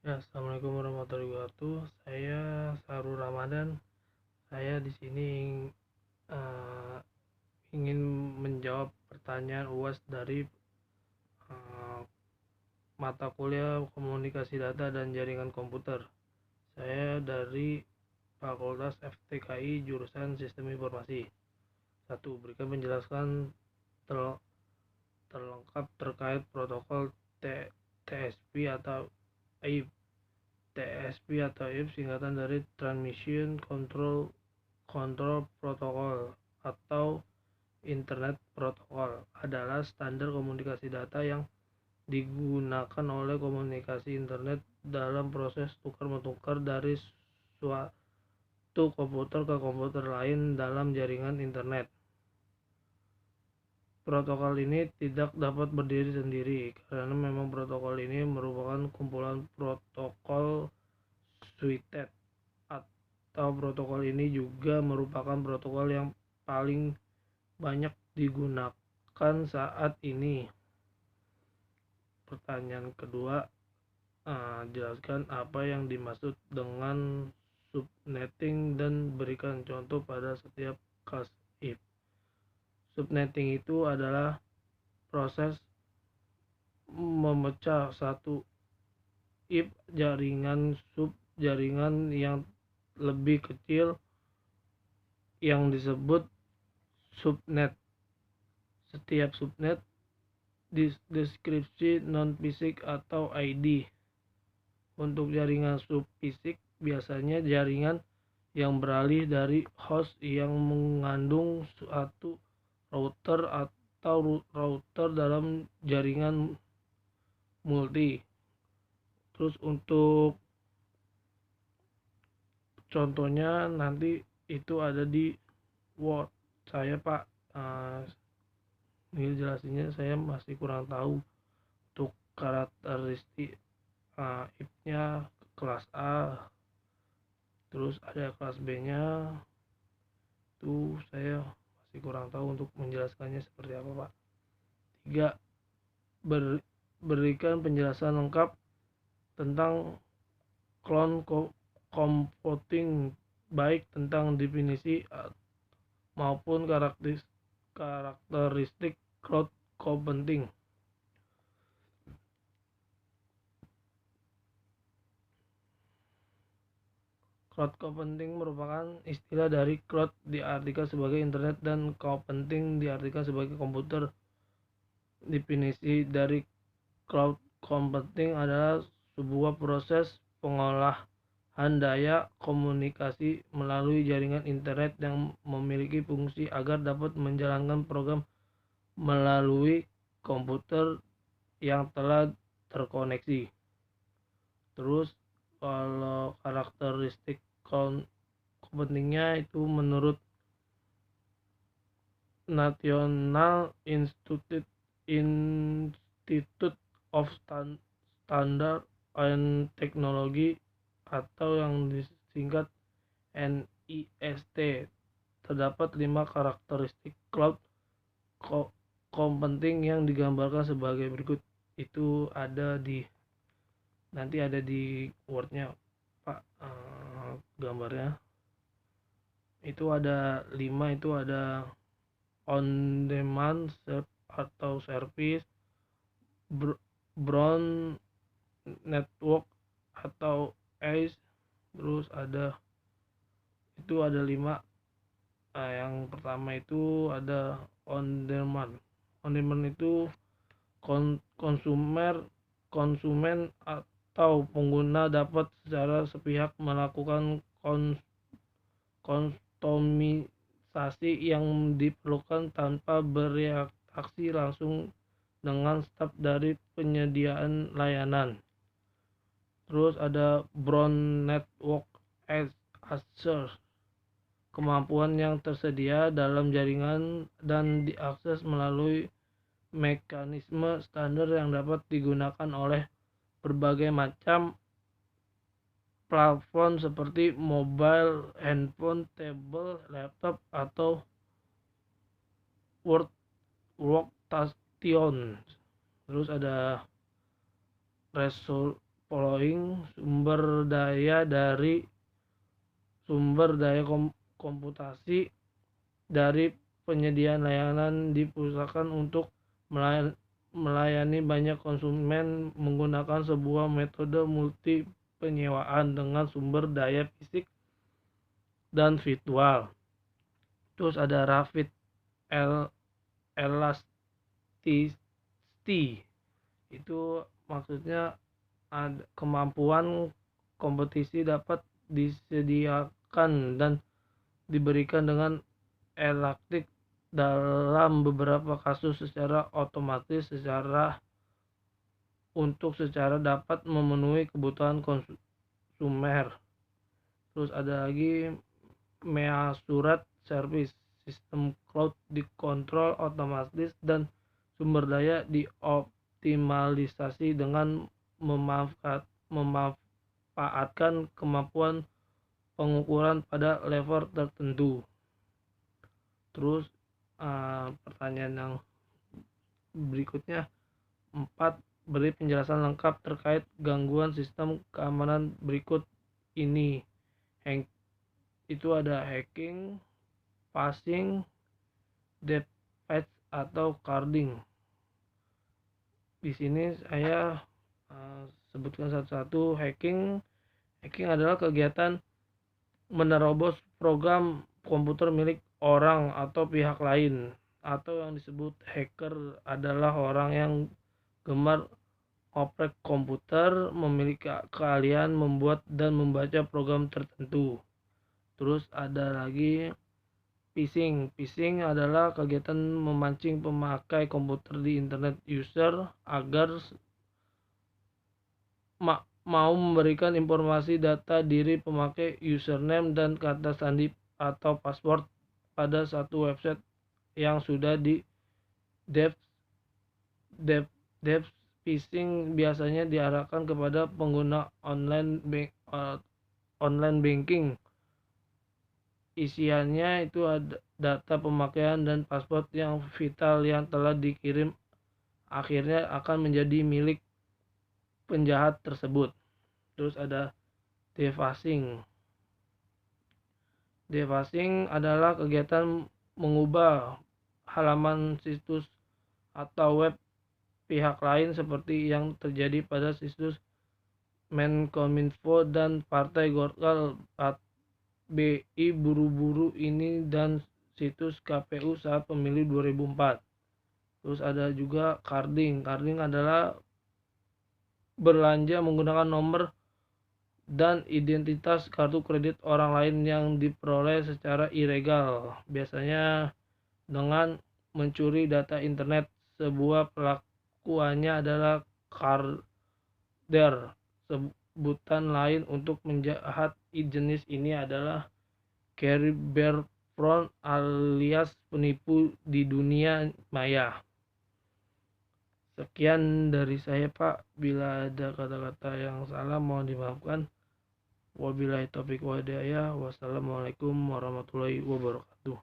Ya, Assalamualaikum warahmatullahi wabarakatuh. Saya Sarul Ramadan. Saya di sini eh, ingin menjawab pertanyaan UAS dari eh, mata kuliah Komunikasi Data dan Jaringan Komputer. Saya dari Fakultas FTKI jurusan Sistem Informasi. Satu, berikan penjelasan terlengkap terkait protokol TSP atau AIP. TSP atau AIP singkatan dari Transmission Control Protocol atau Internet Protocol, adalah standar komunikasi data yang digunakan oleh komunikasi internet dalam proses tukar-menukar dari suatu komputer ke komputer lain dalam jaringan internet. Protokol ini tidak dapat berdiri sendiri karena memang protokol ini merupakan kumpulan protokol suited, atau protokol ini juga merupakan protokol yang paling banyak digunakan saat ini. Pertanyaan kedua, jelaskan apa yang dimaksud dengan subnetting dan berikan contoh pada setiap kelas if. Subnetting itu adalah proses memecah satu if jaringan sub jaringan yang lebih kecil yang disebut subnet. Setiap subnet deskripsi non-fisik atau ID. Untuk jaringan subfisik, biasanya jaringan yang beralih dari host yang mengandung suatu router atau router dalam jaringan multi. Terus untuk contohnya nanti itu ada di Word. Saya Pak, ini jelasinnya saya masih kurang tahu untuk karakteristik if-nya kelas A, terus ada kelas B-nya, itu saya masih kurang tahu untuk menjelaskannya seperti apa Pak. 3. Berikan penjelasan lengkap tentang cloud computing, baik tentang definisi maupun karakteristik cloud computing. Cloud computing merupakan istilah dari cloud diartikan sebagai internet dan computing diartikan sebagai komputer. Definisi dari cloud computing adalah sebuah proses pengolahan daya komunikasi melalui jaringan internet yang memiliki fungsi agar dapat menjalankan program melalui komputer yang telah terkoneksi. Terus kalau karakteristik computingnya itu menurut National Institute of Standard and Technology atau yang disingkat NIST, terdapat 5 karakteristik cloud computing yang digambarkan sebagai berikut. Itu ada di nanti ada di Word-nya Pak, gambarnya. Itu ada 5, itu ada on demand atau service, brown network atau ACE, terus ada 5. Yang pertama itu ada on demand. On demand itu konsumen atau pengguna dapat secara sepihak melakukan kustomisasi yang diperlukan tanpa bereaksi langsung dengan staf dari penyediaan layanan. Terus ada broad network access, kemampuan yang tersedia dalam jaringan dan diakses melalui mekanisme standar yang dapat digunakan oleh berbagai macam platform seperti mobile, handphone, tablet, laptop, atau workstation. Terus ada following sumber daya dari komputasi dari penyedia layanan dipusatkan untuk melayani banyak konsumen menggunakan sebuah metode multi penyewaan dengan sumber daya fisik dan virtual. Terus ada rapid elasticity, itu maksudnya ada kemampuan kompetisi dapat disediakan dan diberikan dengan elastik dalam beberapa kasus secara otomatis secara dapat memenuhi kebutuhan konsumer. Terus ada lagi Measured Service, sistem cloud dikontrol otomatis dan sumber daya dioptimalisasi dengan memanfaatkan kemampuan pengukuran pada level tertentu. Terus pertanyaan yang berikutnya 4. Beri penjelasan lengkap terkait gangguan sistem keamanan berikut ini. Itu ada hacking, phishing, deepfake atau carding. Di sini saya sebutkan satu-satu. Hacking adalah kegiatan menerobos program komputer milik orang atau pihak lain, atau yang disebut hacker adalah orang yang gemar oprek komputer, memiliki keahlian membuat dan membaca program tertentu. Terus ada lagi phishing. Phishing adalah kegiatan memancing pemakai komputer di internet user agar mau memberikan informasi data diri pemakai, username dan kata sandi atau password pada satu website yang sudah di phishing biasanya diarahkan kepada pengguna online banking. Isiannya itu ada data pemakaian dan password yang vital yang telah dikirim akhirnya akan menjadi milik penjahat tersebut. Terus ada defacing. Defacing adalah kegiatan mengubah halaman situs atau web pihak lain seperti yang terjadi pada situs Menkominfo dan Partai Golkar BI buru-buru ini dan situs KPU saat pemilu 2004. Terus ada juga carding. Carding adalah belanja menggunakan nomor dan identitas kartu kredit orang lain yang diperoleh secara ilegal, biasanya dengan mencuri data internet. Sebuah pelakuannya adalah carder. Sebutan lain untuk penjahat jenis ini adalah cyberfraud alias penipu di dunia maya. Sekian dari saya, Pak. Bila ada kata-kata yang salah mohon dimaafkan. Wabillahi taufiq wa hidayah. Wassalamualaikum warahmatullahi wabarakatuh.